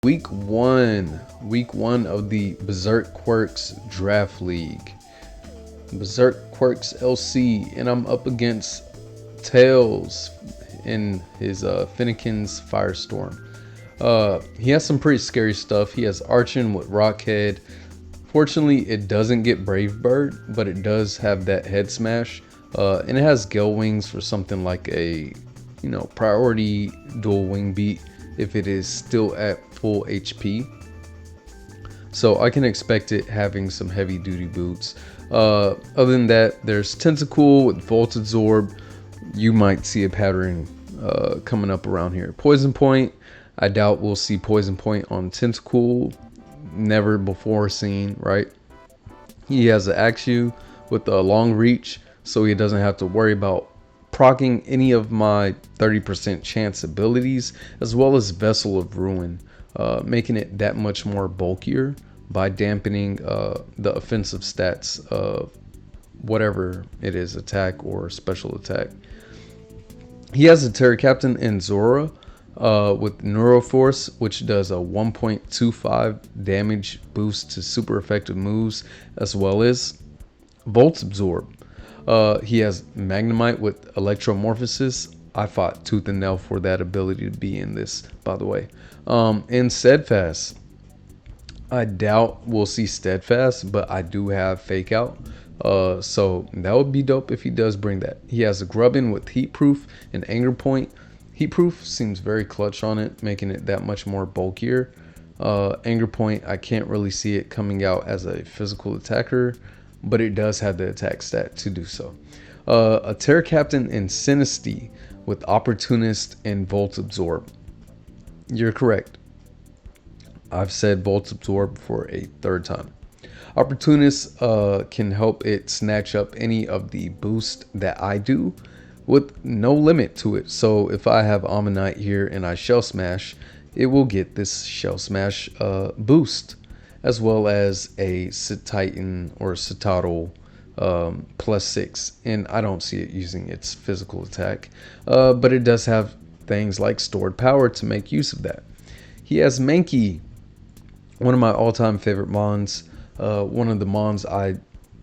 Week one of the Berserk Quirks Draft League. Berserk Quirks LC, and I'm up against Tails in his Finnegan's Firestorm. He has some pretty scary stuff. He has Archon with Rockhead. Fortunately, it doesn't get Brave Bird, but it does have that head smash. And it has Gale Wings for something like a, priority dual wing beat if it is still at full HP. So I can expect it having some heavy duty boots. Other than that, there's Tentacool with Volt Absorb. You might see a pattern coming up around here. Poison Point, I doubt we'll see Poison Point on Tentacool. Never before seen, right? He has an Axew with a long reach, so he doesn't have to worry about proccing any of my 30% chance abilities, as well as Vessel of Ruin, making it that much more bulkier by dampening the offensive stats of whatever it is, attack or special attack. He has a Terra Captain in Zora with Neuroforce, which does a 1.25 damage boost to super effective moves, as well as Volt Absorb. He has Magnemite with Electromorphosis. I fought tooth and nail for that ability to be in this, by the way. And Steadfast. I doubt we'll see Steadfast, but I do have Fake Out. So that would be dope if he does bring that. He has a Grubbin with Heat Proof and Anger Point. Heat Proof seems very clutch on it, making it that much more bulkier. Anger Point, I can't really see it coming out as a physical attacker, but it does have the attack stat to do so. A Terra Captain in Sinisty with Opportunist and Volt Absorb. You're correct. I've said Volt Absorb for a third time. Opportunist can help it snatch up any of the boost that I do with no limit to it. So if I have Ammonite here and I Shell Smash, it will get this Shell Smash boost, as well as a Titan or Cetoddle +6, and I don't see it using its physical attack, but it does have things like stored power to make use of that. He has Mankey, one of my all-time favorite mons, one of the mons I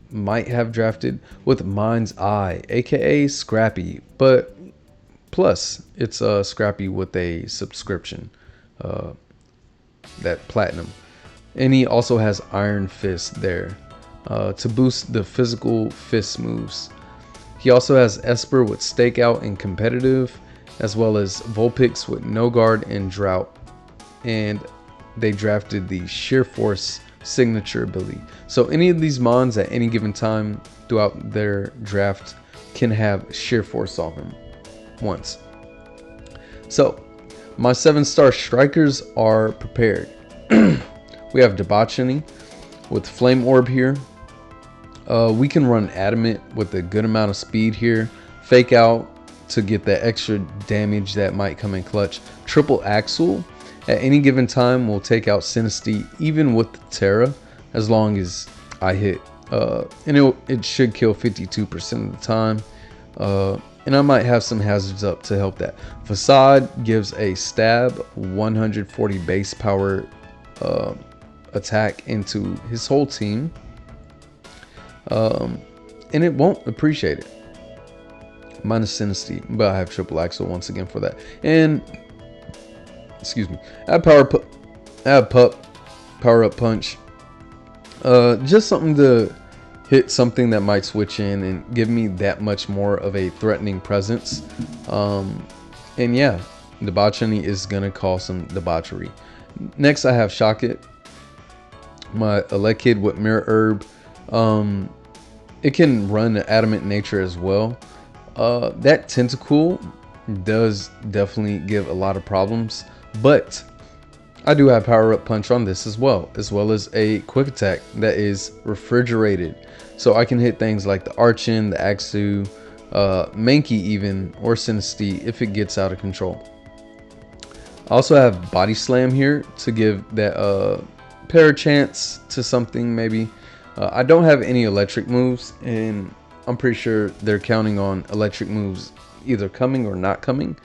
might have drafted, with Mind's Eye, aka Scrappy, but plus it's Scrappy with a subscription, that platinum. And he also has Iron Fist there to boost the physical fist moves. He also has Esper with Stakeout and Competitive, as well as Vulpix with No Guard and Drought. And they drafted the Sheer Force signature ability. So any of these mons at any given time throughout their draft can have Sheer Force on them once. So my 7-star strikers are prepared. We have Debauchery with Flame Orb here. We can run Adamant with a good amount of speed here. Fake Out to get that extra damage that might come in clutch. Triple Axle at any given time will take out Sinisty, even with the Terra, as long as I hit. And it should kill 52% of the time. And I might have some hazards up to help that. Facade gives a stab 140 base power attack into his whole team, and it won't appreciate it. Minus Sinisty, but I have Triple Axle once again for that. And excuse me, add Power Up Punch, just something to hit something that might switch in and give me that much more of a threatening presence. And yeah, Debauchery is gonna cause some debauchery. Next, I have Shocket, my Elekid with Mirror Herb. It can run Adamant nature as well. That Tentacool does definitely give a lot of problems, but I do have Power Up Punch on this as well as a Quick Attack that is refrigerated. So I can hit things like the Archon, the Axew, Mankey even, or Sinisty if it gets out of control. I also have Body Slam here to give that pair chance to something maybe. I don't have any electric moves, and I'm pretty sure they're counting on electric moves either coming or not coming.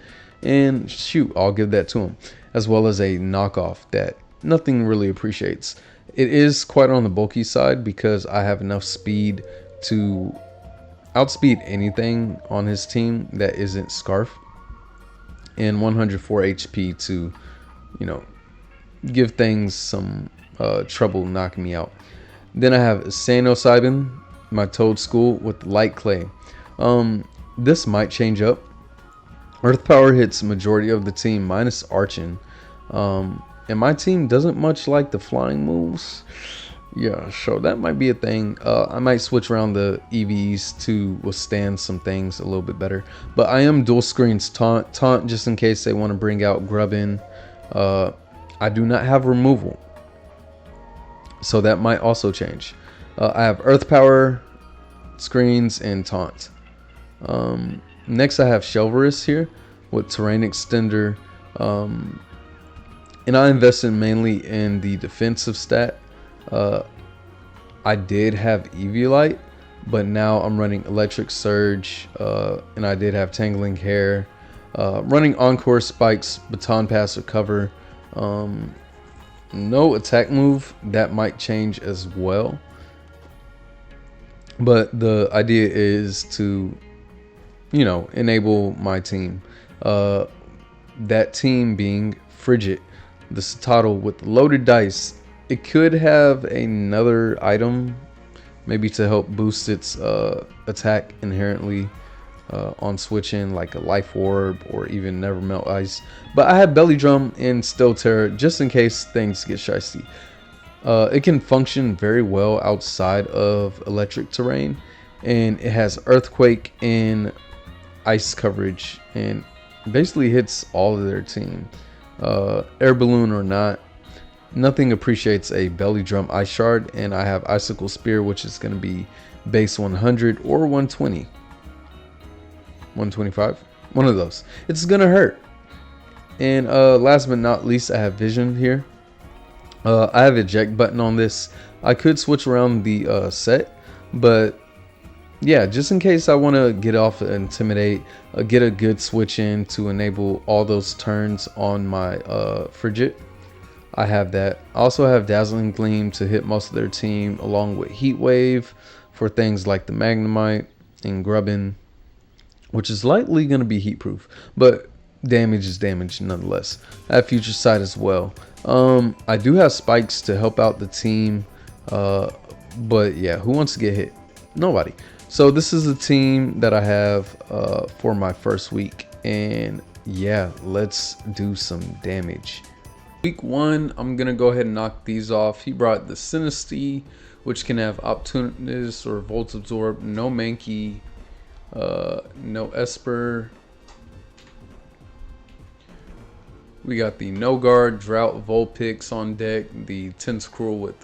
And shoot, I'll give that to him. As well as a knockoff that nothing really appreciates. It is quite on the bulky side because I have enough speed to outspeed anything on his team that isn't Scarf, and 104 HP to, you know, give things some trouble knocking me out. Then I have Sanosibin, my Toadstool with Light Clay. This might change up. Earth Power hits majority of the team minus Archon. And my team doesn't much like the flying moves. Yeah, so that might be a thing. I might switch around the EVs to withstand some things a little bit better. But I am dual screens taunt just in case they want to bring out Grubbin. I do not have removal, so that might also change. I have Earth Power, screens, and taunt. Next I have Shelverus here with Terrain Extender. And I invested mainly in the defensive stat. I did have Eviolite, but now I'm running Electric Surge, and I did have Tangling Hair. Running Encore Spikes, Baton Pass, or Cover. No attack move, that might change as well. But the idea is to, you know, enable my team. That team being Frigid, the Cetoddle with loaded dice. It could have another item, maybe to help boost its attack inherently on switching, like a Life Orb or even Never Melt Ice. But I have Belly Drum and Still Terror just in case things get shicey. It can function very well outside of electric terrain, and it has Earthquake and Ice coverage, and basically hits all of their team. Air Balloon or not, nothing appreciates a Belly Drum Ice Shard, and I have Icicle Spear, which is going to be base 100 or 120. 125, one of those. It's gonna hurt. And last but not least, I have Vision here. I have eject button on this. I could switch around the set, but yeah, just in case I want to get off Intimidate, get a good switch in to enable all those turns on my Frigid. I have that. I also have Dazzling Gleam to hit most of their team, along with Heat Wave for things like the Magnemite and Grubbin, which is likely going to be heat proof, but damage is damage nonetheless. I have Future Sight as well. I do have Spikes to help out the team, but yeah, who wants to get hit? Nobody. So this is the team that I have for my first week, and yeah, let's do some damage. Week 1, I'm gonna go ahead and knock these off. He brought the Sinisty, which can have Opportunist or Volt Absorb, no Mankey, no Esper. We got the No Guard, Drought, Vulpix on deck, the Tentacruel with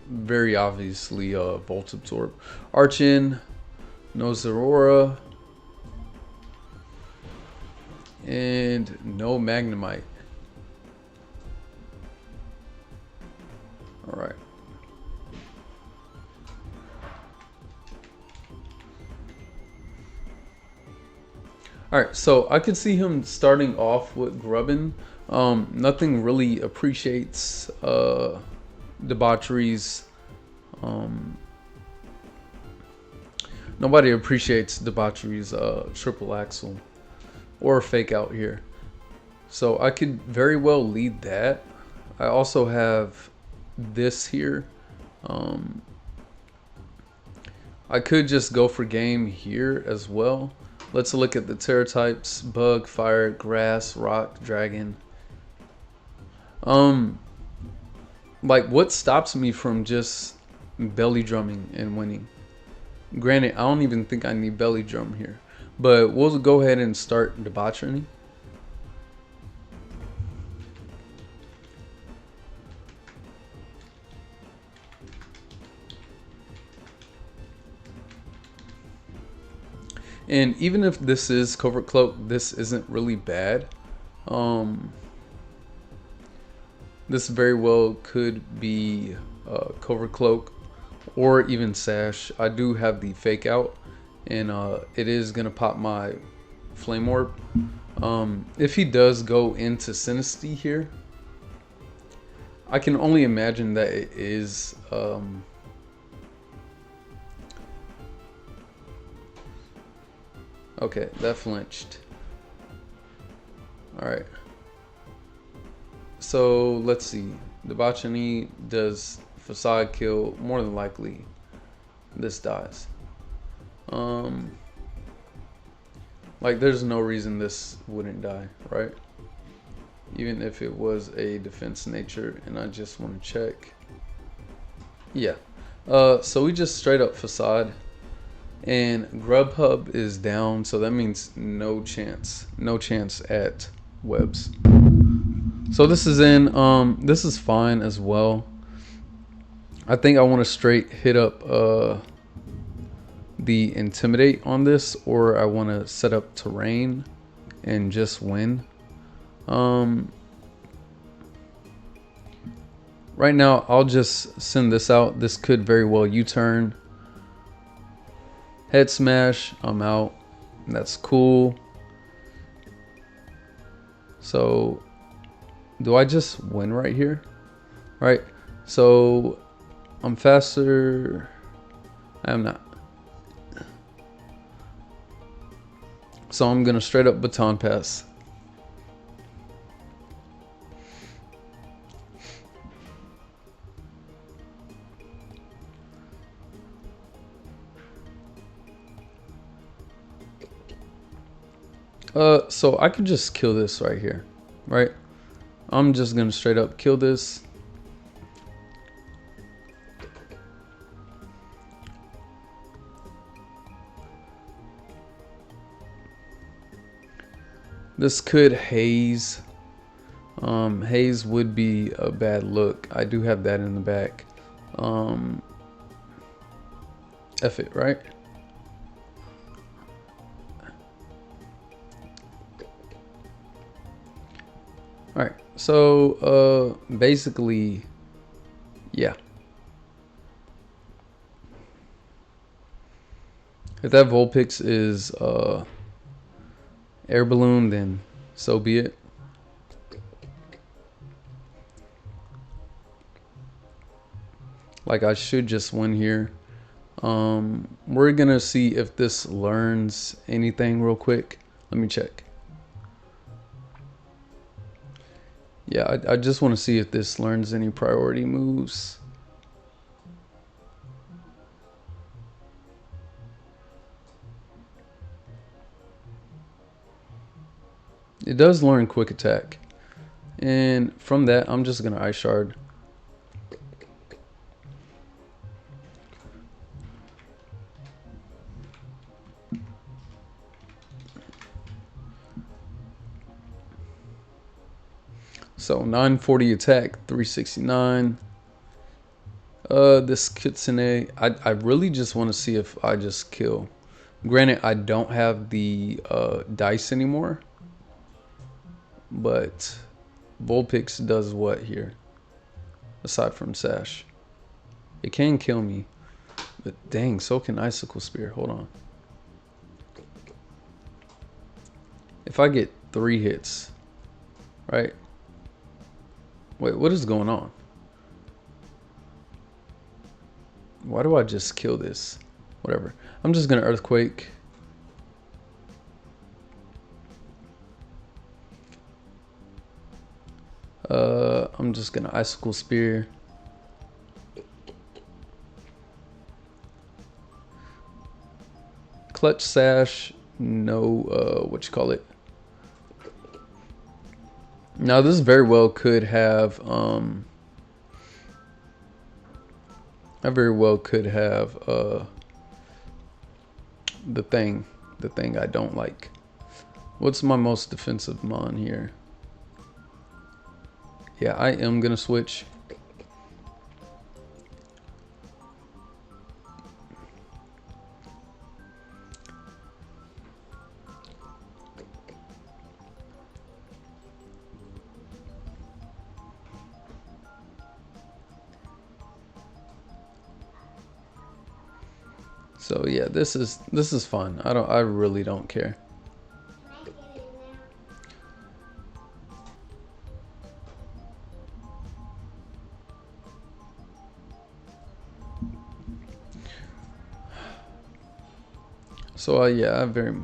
very obviously Volt Absorb, Archon, no Zerora, and no Magnemite. All right. Alright, so I could see him starting off with Grubbin. Nothing really appreciates debaucheries. Nobody appreciates debaucheries triple axle or fake out here. So I could very well lead that. I also have this here. I could just go for game here as well. Let's look at the Terra types: Bug, Fire, Grass, Rock, Dragon. Like, what stops me from just belly drumming and winning? Granted, I don't even think I need belly drum here, but we'll go ahead and start debauchery. And even if this is Covert Cloak, this isn't really bad. This very well could be Covert Cloak or even Sash. I do have the Fake Out, and it is going to pop my Flame Orb. If he does go into Sinisty here, I can only imagine that it is. Okay, that flinched. All right. So let's see. Debauchery does facade kill. More than likely, this dies. Like there's no reason this wouldn't die, right? Even if it was a defense nature, and I just want to check. Yeah. So we just straight up facade, and Grubhub is down, so that means no chance at webs. So this is in. This is fine as well. I think I want to straight hit up the intimidate on this, or I want to set up terrain and just win. Right now I'll just send this out. This could very well U-turn. Head smash, I'm out. That's cool. So do I just win right here? Right, so I'm faster. I'm not. So I'm gonna straight up baton pass. So I could just kill this right here, right? I'm just gonna straight up kill this. This could haze. Haze would be a bad look. I do have that in the back. F it, right? Alright, so basically, yeah. If that Vulpix is air balloon, then so be it. Like I should just win here. We're gonna see if this learns anything real quick. Let me check. Yeah, I just want to see if this learns any priority moves. It does learn quick attack. And from that, I'm just going to Ice Shard. So 940 attack, 369. This Kitsune, I really just want to see if I just kill. Granted, I don't have the dice anymore. But Vulpix does what here? Aside from Sash. It can kill me. But dang, so can Icicle Spear. Hold on. If I get 3 hits, right? Wait, what is going on? Why do I just kill this? Whatever. I'm just gonna Earthquake. I'm just gonna Icicle Spear. Clutch Sash. No, what you call it? Now this very well could have I very well could have the thing I don't like. What's my most defensive mon here? Yeah, I am gonna switch. So yeah, this is fun. I really don't care. So yeah, I very.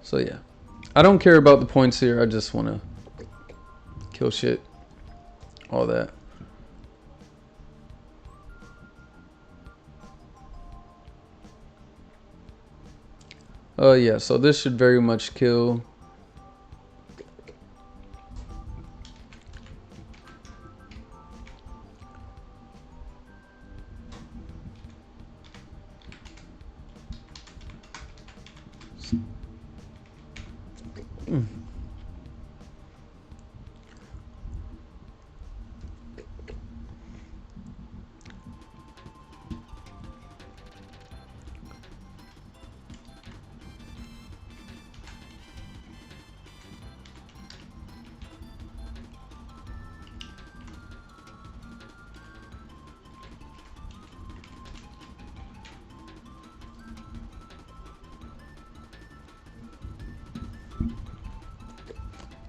So yeah, I don't care about the points here. I just want to kill shit, all that. Yeah, so this should very much kill.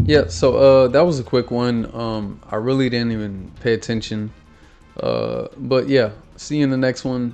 Yeah, so that was a quick one. I really didn't even pay attention. But yeah, see you in the next one.